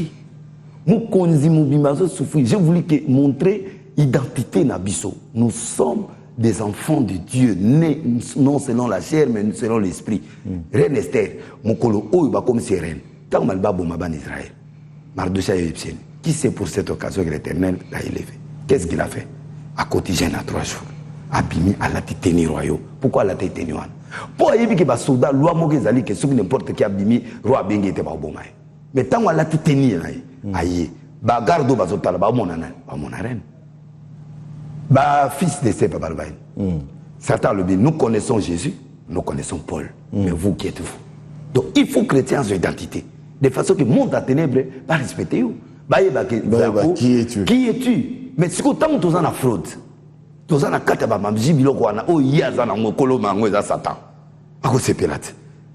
Mon konzi, mon bima a souffert. J'ai voulu montrer l'identité na bisso. Nous sommes des enfants de Dieu, nés non selon la chair, mais selon l'esprit. Reine Esther, mon colo, oh, il va comme si reine. Tant que malba bon maban Israël. Mardocha égyptienne. Qui c'est pour cette occasion que l'Éternel l'a élevé? Qu'est-ce qu'il a fait? À quotidien à 3 jours. Abimi à la titanie royaux. Pourquoi la titanie royaux? Pour que les soldats, loi mokezali que ceux n'importe qui abimi roi bengi était pas bon. Mais tant que la titanie aïe, ba gardo bazotala ba monana, ba monaren. Ba fils de ses papa Satan le dit, nous connaissons Jésus, nous connaissons Paul. Mais vous qui êtes-vous? Donc il faut chrétiens sur identité. De façon que le monde à ténèbres va respecter vous. Qui es-tu? Qui es-tu? Mais si vous avez la fraude, vous avez la Satan.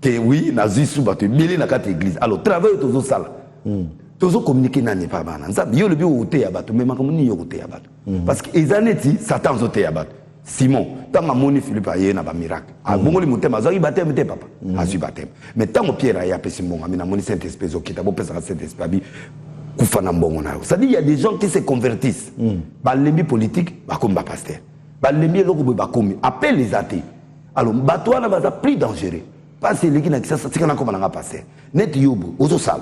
Que oui, nazi soubatu, mille na quatre églises. Alors, travail toujours ça. Toujours communiquer n'a pas mal. Yo le bio au théâtre, mais comme ni au théâtre. Parce que les années Satan au théâtre. Simon, tant que mon Philippe a eu un miracle. A bon le monter, mais il baptême t'es papa. A su baptême. Mais tant que Pierre a eu un peu Simon, amina mon Saint-Esprit au qui t'a beau penser à Saint-Esprit. Koufana mbongo. Ça dit il y a des gens qui se convertissent. Bah l'ennemi politique, bah comme bah pasteur. Bah l'ennemi logo bah comme appelle les athées. Alors batouana va plus dangereux. Parce que les gens qui sont c'est qu'on a comment on a passé. Net yobo, ozo sal,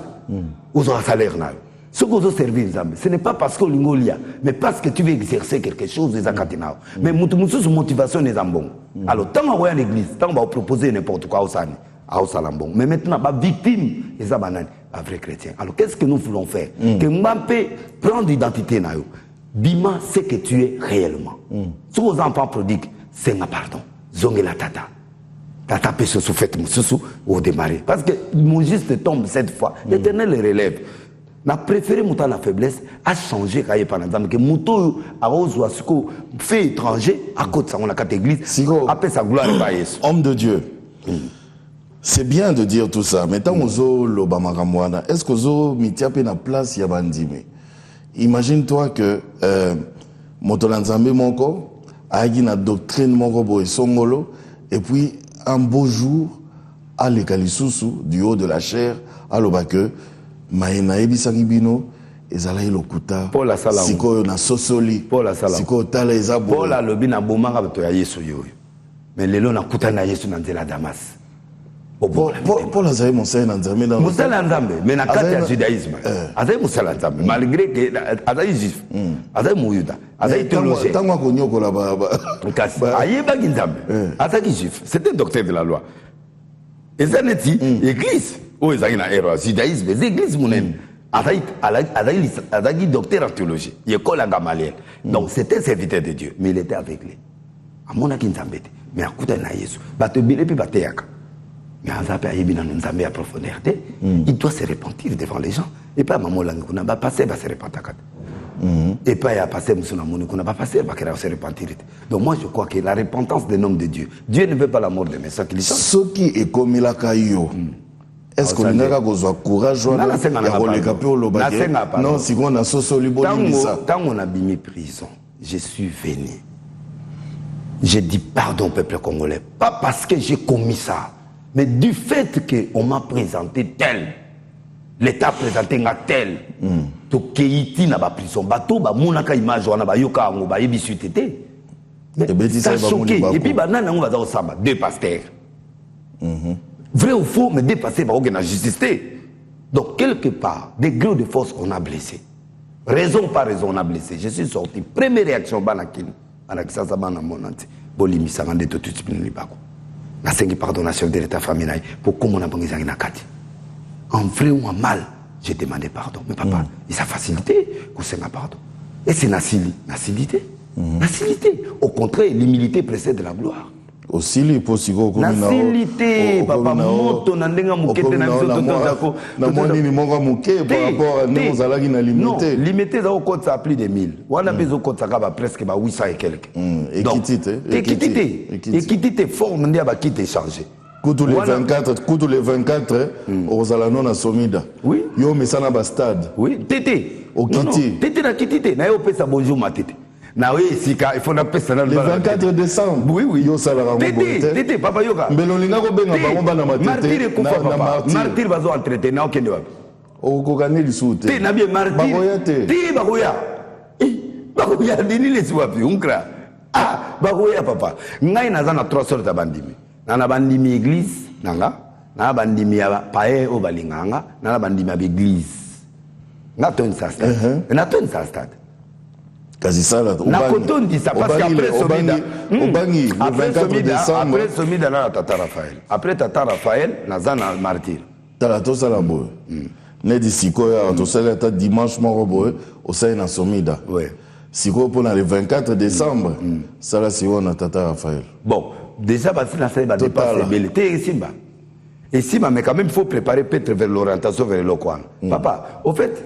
ozo salaire na. Ce que vous servir ce n'est pas parce que l'ingolia, mais parce que tu veux exercer quelque chose des akatinao. Mais mutu motivation des ambons. Alors tant on va à l'église, tant on va proposer n'importe quoi au sani, au salambon. Mais maintenant, bah victime des abanani, un vrai chrétien. Alors qu'est-ce que nous voulons faire? Que Mbappé prendre l'identité na yo. Bima, c'est que tu es réellement. Ce que vos enfants prodiguent, c'est un pardon. Zonge la tata. Tata peut se souffrir au démarrer. Parce que mon juste tombe cette fois, l'Éternel le relève. Na préféré monter la faiblesse à changer quand il par exemple que mouto a osé ce que fait étranger à côté de la église après sa gloire est homme de Dieu. C'est bien de dire tout ça, mais tant ozo l'Obama Ramwana, est-ce que ozo mitia pe na place ya bandime? Imagine-toi que motolanzambe moko agi na doctrine moko boy songolo et puis un beau jour à l'Ekalisusu du haut de la chair à l'Obake maena ebisaki bino ezala ilokuta sikoyo na sosoli sikoyo tala ezabo Paul alobi na bomanga bato ya Yesu yoyo mais lelo na kuta na Yesu na nzela Damas Paul azali mosala na Nzambe na mosala Nzambe mais na kati ya judaïsme azali mosala Nzambe malgré que azali juif azali muyuda azali théologien tango akonyokola kasi ayebaki Nzambe azali juif c'était docteur de la loi ezaneti église où ils ont une erreur, judaïsme, les églises monènes. Azagi docteur en théologie, il est collé à Gamaliel. Donc c'était un serviteur de Dieu, mais il était aveuglé. À mon avis, mais à côté de Jésus, mais à profondeur, il doit se repentir devant les gens. Et pas maman langue, on n'a pas passé, va se repentir. Et pas à passer, on n'a pas passé, va se repentir. Donc moi je crois que la repentance des noms de Dieu, Dieu ne veut pas la mort de mes sacs. Ce qui est comme il a caillou. Est-ce que vous avez courage non, si on a tant on a mis prison, je suis venu. J'ai dit pardon au peuple congolais. Pas parce que j'ai commis ça, mais du fait qu'on m'a présenté tel. L'État a présenté un tel. Donc, Keïti n'a pas prison. Bateau, monaka image, on a ba yoka, on ba yebisu tété. Ça a choqué. Et puis, banana, on va dans le samba. Deux pasteurs. Vrai ou faux, mais dépassé par la justice. Donc, quelque part, des grés de force, on a blessé. Raison par raison, on a blessé. Je suis sorti. Première réaction, Banakin. Banakin, ça va dans mon entier. Bolimi, ça va tout de suite. Na sengi pardonnation de l'état familial pour comment on a besoin de nakati. En vrai ou en mal, j'ai demandé pardon. Mais papa, il s'est facilité qu'on s'en pardon. Et c'est nacilité. Nacilité. Au contraire, l'humilité précède la gloire. Aussi les possibles nacilité papa moto na ndenga mukete na biso toto na moni ni monga muke par rapport à nous zalaki na limité non limité za ko ça plus de 1000 wana bezo ko ça ba presque ba 800 et quelques équité forme ndia ba quitter changer tous les 24 ozala non na somida oui yo mesana ba stade oui tété au kiti tété na kitité na yo pesa bonjour ma tété. Il faut le 24 décembre. Oui. Yo salara Tété, papa yoka. Mbelolinga ko benga bango bana matete. Martyr ko papa. Martyr bazo entretenir na okende wapi. O ko gagner du soute. Té na bien martyr. Bagoya té. Té bagoya. Bagoya dini les wapi unkra. Ah, bagoya papa. Ngai naza na 3 sortes de bandimi. Na bandimi église nanga, na bandimi ya pae o balinganga, na bandimi ya église. Na ton sa stade. Na ton sa stade. Quasi ça là. Na koton dit ça parce qu'après Somida, le 24 décembre. Après Somida na Tata Raphaël. Après Tata Raphaël, na zana martyr. Tala to sala boy. Ne di siko ya to sala ta dimanche moko boy au sein na Somida. Ouais. Siko pour le 24 décembre, ça là si on a Tata Raphaël. Bon, déjà parce que la fête va dépasser belleté et simba. Et si, mais quand même, il faut préparer peut-être vers l'orientation vers l'Okwan. Papa, au fait,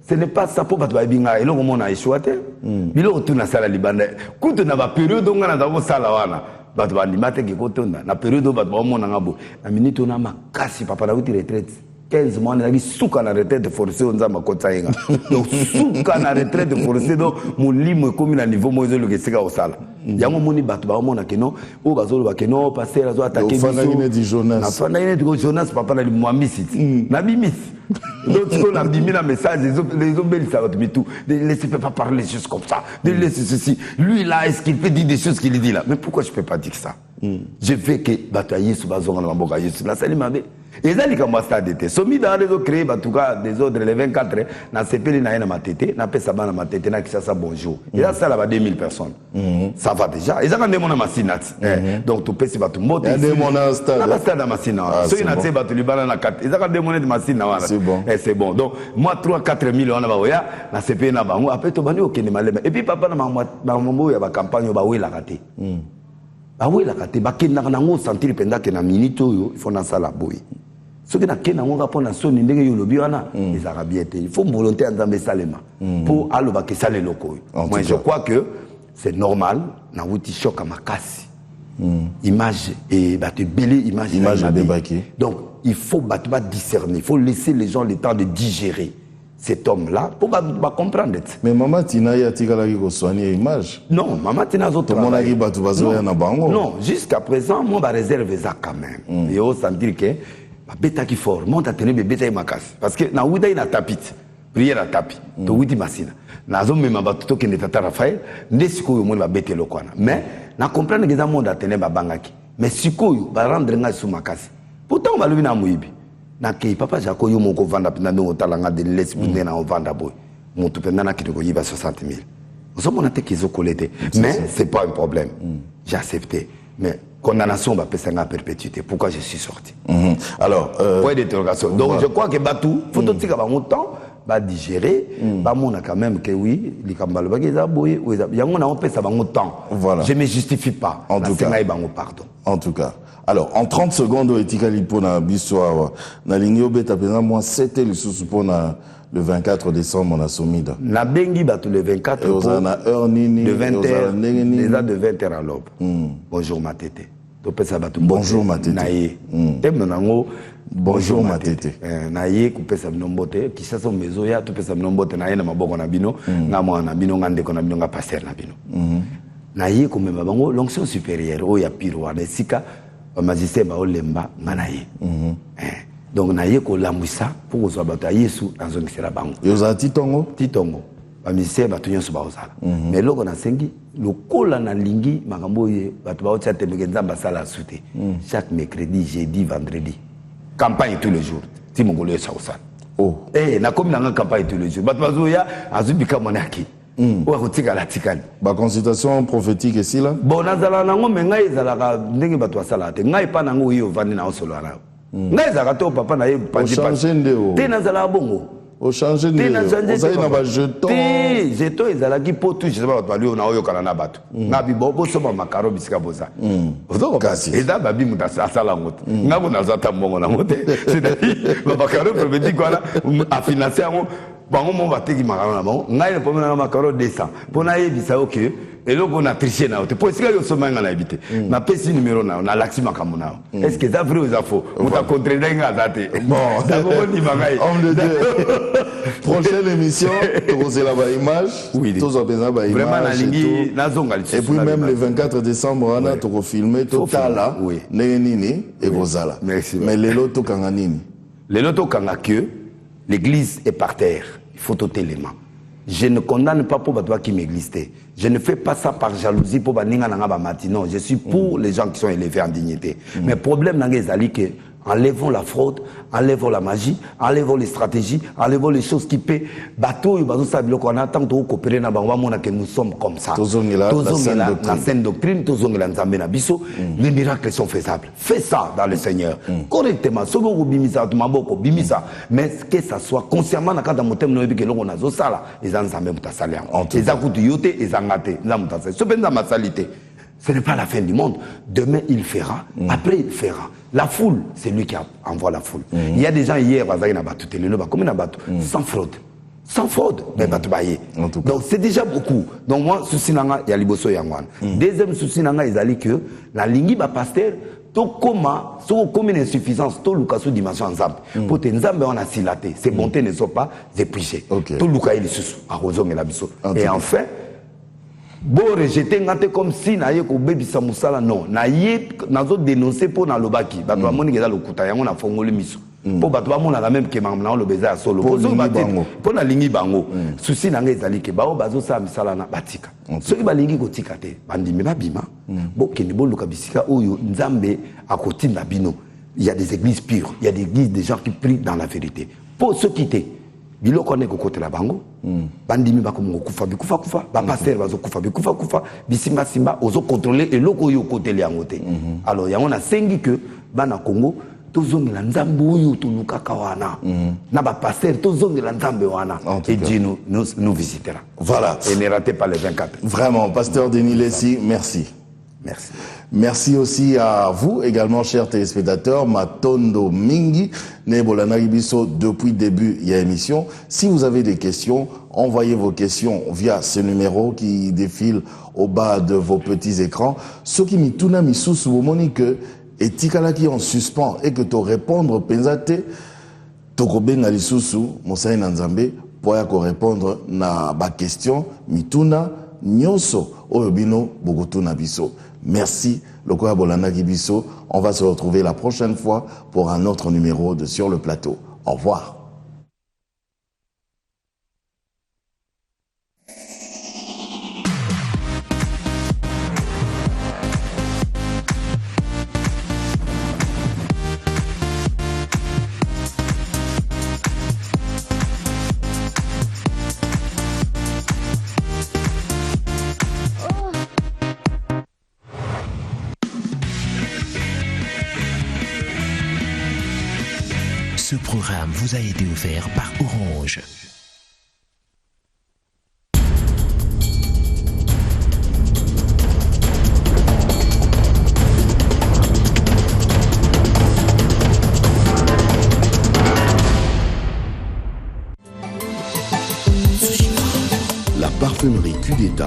ce n'est pas ça pour battre Binga. Et là, on a échoué. Mais là, on tourne à la Libanais. Quand on a la période où on a la Salawana, battre Bandimate qui compte, la période où on a la minute où on a ma casse, papa, la retraite. 15 mois, on a souka na retraite forcée, on a ma côte saïga. Donc, souka na retraite forcée, donc, mon lit, moi, comme il a niveau, moi, je le sais au sala. Il y a un moment où battu, on a keno, ou bazolo bakeno, passer la zone attaquer. Fanaïne dit Jonas. Na fanaïne dit Jonas, papa, na moi missit. Na bimis. Donc, on a mis un message, les hommes, ça va te mettre tout. Ne laissez pas parler des choses comme ça. Ne laissez ceci. Lui, là, est-ce qu'il peut dire des choses qu'il dit là? Mais pourquoi je ne peux pas dire ça? Je fais que batailler sur Bazon, on a bataillé sur la salle, mais. Et ça, c'est un stade d'été. Somi dans les autres créés, en tout cas, des autres, les 24, na CP, na ma tête, na pesa na ma tête, na qui ça bonjour. Et là, ça, là, 2000 personnes. Ça va déjà. Et ça, quand on a ma sinat. Donc, tu peux se battre moto. Il y a des monades stade. Na stade à ma sinat. Ceux qui n'ont pas battu le ballon na 4. Et ça, quand on a des ma sinat. C'est bon. Et c'est bon. Donc, moi, 3-4 000, on a baoya, na CP, na bango. Après, tu vas nous, ok, ne malem. Et puis, papa, na mambo, il y a ma campagne, il y a la raté. Oui, la raté. Bah, qu'il n'a pas senti pendant que na minute, il faut na sala boy. Ce qui n'a qu'un rapport à son indé yo lobiana les arabiens il faut une volonté en zambe salema pour aller ba que ça les locaux. Moi je crois que c'est normal na wuti choc à makasi. Image et ba te belé image débarquer. Donc il faut ba discerner, il faut laisser les gens le temps de digérer cet homme-là pour ba comprendre. Mais maman Tina ya tikala ki ko soigner image. Non, maman Tina autres. Non, jusqu'à présent moi ba réserve ça quand même. Et on sentir que bêta qui fort monte à tenir bêta ma casse parce que na ouida ina tapit prière à tapis to witi masina na zo mema batuto ke tata Raphaël ndesiko yo mona bêta lokwana mais na comprendre que za monde à tenir ba bangaki mais sikoyo ba rendre nga sous ma casse pourtant ba lobi na muibi na ke papa jako yo moko vanda pina ndo talanga de les bune na vanda boy mutu pena na kitoko yiba 60 000 on mona te kizo collecter mais c'est pas un problème j'ai accepté mais condamnation va passer à perpétuité. Pourquoi je suis sorti? Alors, point d'interrogation. Donc je crois que Batou, faut tout dire mon temps, va digérer, va mon quand même que oui, les cambales va qu'ils aboyer, ou ils on peut ça va mon temps. Voilà. Je me justifie pas. En tout cas, pardon. En tout cas. Alors, en 30 secondes, etikali pona biswa na lingio beta pena moi c'était le sous pona le 24 décembre on a soumis da. Na bengi batou le 24 pour na heure nini de 20h déjà de 20h à l'aube. Bonjour ma tété. Bonjour ma tété. Naïe. T'aimes nango bonjour ma tété. Naïe couper sa nombote qui ça son maison ya tout pesa nombote naïe na maboko na bino nga mo na bino ngande ko na bino nga passer na bino. Naïe comme bango l'onction supérieure o ya piro wa sika magistère ba olemba nganaïe. Donc naïe ko lambisa pour zo bata Yesu anzo ngisela bango. Yoza titongo bamisé batu nyonso baozala mais loko na sengi lokola na lingi makambo ye batu baotya temeke nzamba sala souté chaque mercredi jeudi vendredi campagne tous les jours ti mongolo ça osala na komi na campagne tous les jours batu bazoya azubika monaki ou akotika la tikali ba consultation prophétique ici là bon nazala nango me ngai ezalaka ndenge batu basala te ngai pa nango yo vandi na osolo na ngai ezalaka to papa na ye pandi te nazala bongo au changer de ça na ba jeton jeton ezalaki po tout je sais pas bali on a oyo kana na bato na bi bobo so ba makaro bisika boza ozo kasi eza babi muta sala ngoto ngabo na zata mbongo na ngote c'est ba makaro prophétique voilà a financer ngo bango mo bateki makaro na bango ngai le pomena na makaro 200 pona yebisa OK et là on a triché na te pour sika yo so manga na habité na pesi numéro na laxi makambo na est-ce que ça vrai ou ça faux on t'a contré nga zate bon d'abord ni bangai homme de Dieu prochaine émission tu la image tous ont besoin ba image vraiment na lingi na zonga et puis même le 24 décembre on a to filmer total là nini et Rosala mais les loto kanga nini les loto kanga que l'église est par terre il faut ôter les mains. Je ne condamne pas pour toi qui m'existait. Je ne fais pas ça par jalousie pour baninga nanga ba mati. Non, je suis pour les gens qui sont élevés en dignité. Mais problème nanga ezali que enlevons la fraude, enlevons la magie, enlevons les stratégies, enlevons les choses qui paient. Bateau et bateau sabilo qu'on attend de coopérer na bango mona que nous sommes comme ça. La sainte doctrine, tozongela nzambe na biso, les miracles sont faisables. Fais ça dans le Seigneur. Correctement. Sobo ko bimisa to maboko bimisa, mais que ça soit consciemment na kada motem no ebike longo nazo sala, ezanzambe mutasala. Ezakutu yote ezangate, nza mutasala. So penza masalite. Ce n'est pas la fin du monde. Demain, il fera. Après, il fera. La foule, c'est lui qui envoie la foule. Il y a des gens hier, sans fraude. Sans fraude. Donc, c'est déjà beaucoup. Donc, moi, souci nanga, il y a liboso yangwan. Deuxième souci nanga, ils allaient que la ligne va pasteur, to koma, so comme une insuffisance, to luka sous dimension ensemble. Pour te nzambe on a silaté. Ces bontés ne sont pas épuisées. To luka il sous, arroso et la biso. Et enfin, bon rejeter ngate comme si na ye ko bebisa musala non. Na ye nazo dénoncer pour na lobaki. Ba to amoni ngeza lokuta yango na fongoli miso. Po ba to amona la même que mam na lo beza solo. Pour na lingi bango. Souci na ngeza li ke ba o bazo sa misala na batika. Soki ba lingi ko tika te, bandimi ba bima. Bo keni bo luka bisika oyo nzambe akotinda bino. Il y a des églises pures, il y a des églises des gens qui prient dans la vérité. Pour ceux qui étaient biloko ne ko côté la bango bandimi ba ko kufa bikufa kufa ba pasteur bazo kufa bikufa kufa bisimba simba ozo contrôler et loko yo côté li yangote. Alors yango na sengi que bana Congo tozongela nzambe oyo toluka kawana na ba pasteur tozongela nzambe wana et Dieu nous visitera. Voilà. Et ne ratez pas les 24. Vraiment, pasteur Denis Lessi, merci. Merci. Merci aussi à vous également, chers téléspectateurs. Matondo Mingi, Nebolana Ibiso, depuis le début de l'émission. Si vous avez des questions, envoyez vos questions via ce numéro qui défile au bas de vos petits écrans. Ce qui m'itouna misou sous monique et tikala qui en suspens et que tu répondre penzate, tokobe na lisusu, Moussa Nanzambe, pour répondre na ba question, mituna, nyoso, oyobino, bogotuna biso. Merci, Lokoya Bolana Kibiso. On va se retrouver la prochaine fois pour un autre numéro de Sur le Plateau. Au revoir. Ce programme vous a été offert par Orange. La parfumerie Q-d'État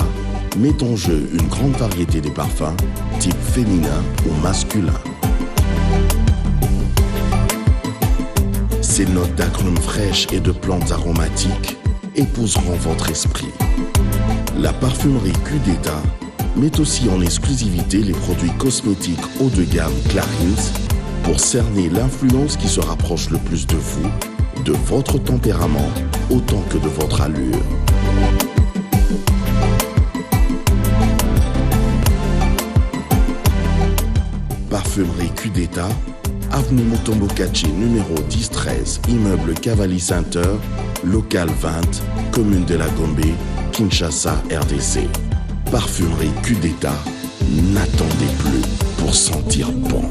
met en jeu une grande variété de parfums, type féminin ou masculin. Ces notes d'agrumes fraîches et de plantes aromatiques épouseront votre esprit. La parfumerie Q-d'État met aussi en exclusivité les produits cosmétiques haut de gamme Clarins pour cerner l'influence qui se rapproche le plus de vous, de votre tempérament, autant que de votre allure. Parfumerie Q-d'État, avenue Motombo Kachi, numéro 10-13, immeuble Cavalli Center, local 20, commune de la Gombe, Kinshasa, RDC. Parfumerie Q-d'État, n'attendez plus pour sentir bon.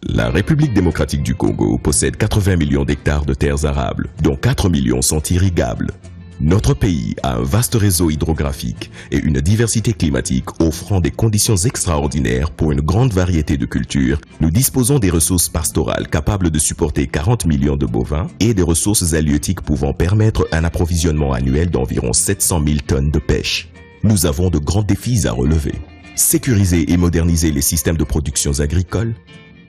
La République démocratique du Congo possède 80 millions d'hectares de terres arables, dont 4 millions sont irrigables. Notre pays a un vaste réseau hydrographique et une diversité climatique offrant des conditions extraordinaires pour une grande variété de cultures. Nous disposons des ressources pastorales capables de supporter 40 millions de bovins et des ressources halieutiques pouvant permettre un approvisionnement annuel d'environ 700 000 tonnes de pêche. Nous avons de grands défis à relever. Sécuriser et moderniser les systèmes de production agricoles,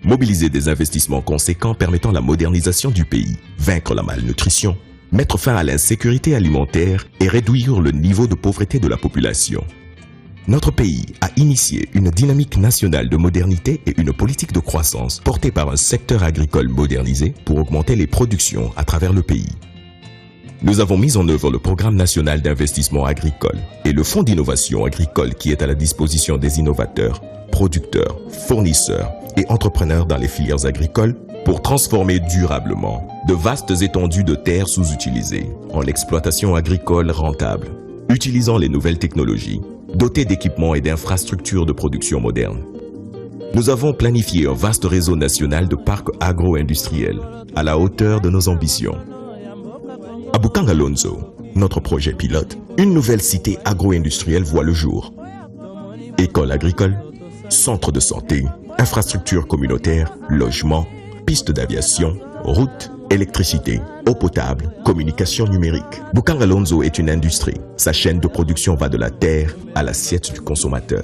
mobiliser des investissements conséquents permettant la modernisation du pays, vaincre la malnutrition, mettre fin à l'insécurité alimentaire et réduire le niveau de pauvreté de la population. Notre pays a initié une dynamique nationale de modernité et une politique de croissance portée par un secteur agricole modernisé pour augmenter les productions à travers le pays. Nous avons mis en œuvre le Programme national d'investissement agricole et le Fonds d'innovation agricole qui est à la disposition des innovateurs, producteurs, fournisseurs et entrepreneurs dans les filières agricoles pour transformer durablement de vastes étendues de terres sous-utilisées en exploitation agricole rentable, utilisant les nouvelles technologies, dotées d'équipements et d'infrastructures de production modernes. Nous avons planifié un vaste réseau national de parcs agro-industriels à la hauteur de nos ambitions. À Bukangalonzo, notre projet pilote, une nouvelle cité agro-industrielle voit le jour. École agricole, centre de santé, infrastructures communautaires, logements, pistes d'aviation, routes, électricité, eau potable, communication numérique. Bukang Alonso est une industrie. Sa chaîne de production va de la terre à l'assiette du consommateur.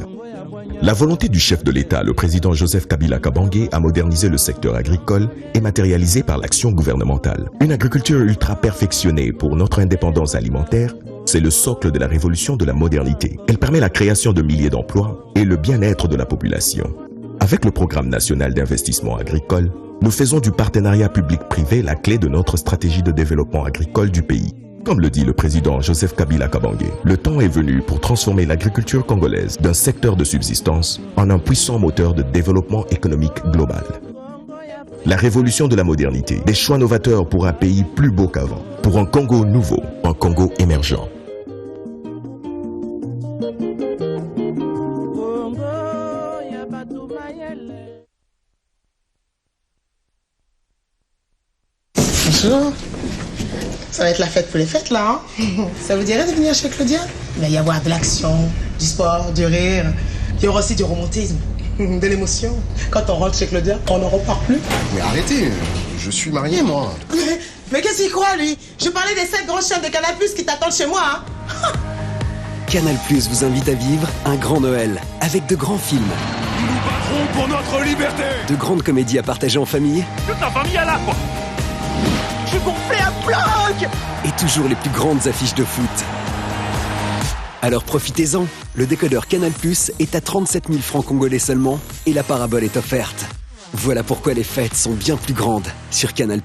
La volonté du chef de l'État, le président Joseph Kabila Kabange, à moderniser le secteur agricole est matérialisée par l'action gouvernementale. Une agriculture ultra perfectionnée pour notre indépendance alimentaire, c'est le socle de la révolution de la modernité. Elle permet la création de milliers d'emplois et le bien-être de la population. Avec le programme national d'investissement agricole, nous faisons du partenariat public-privé la clé de notre stratégie de développement agricole du pays. Comme le dit le président Joseph Kabila Kabange, le temps est venu pour transformer l'agriculture congolaise d'un secteur de subsistance en un puissant moteur de développement économique global. La révolution de la modernité, des choix novateurs pour un pays plus beau qu'avant, pour un Congo nouveau, un Congo émergent. Bonjour. Ça va être la fête pour les fêtes là, hein? Ça vous dirait de venir chez Claudia? Il va y avoir de l'action, du sport, du rire. Il y aura aussi du romantisme, de l'émotion. Quand on rentre chez Claudia, on n'en repart plus. Mais arrêtez, je suis marié moi. Mais qu'est-ce qu'il croit lui? Je parlais des 7 grands chiens de Canal+ qui t'attendent chez moi, hein? Canal+ vous invite à vivre un grand Noël avec de grands films. Nous nous battrons pour notre liberté. De grandes comédies à partager en famille. Toute la famille à la fois. Je suis gonflé à bloc! Et toujours les plus grandes affiches de foot. Alors profitez-en, le décodeur Canal+ est à 37 000 francs congolais seulement et la parabole est offerte. Voilà pourquoi les fêtes sont bien plus grandes sur Canal+.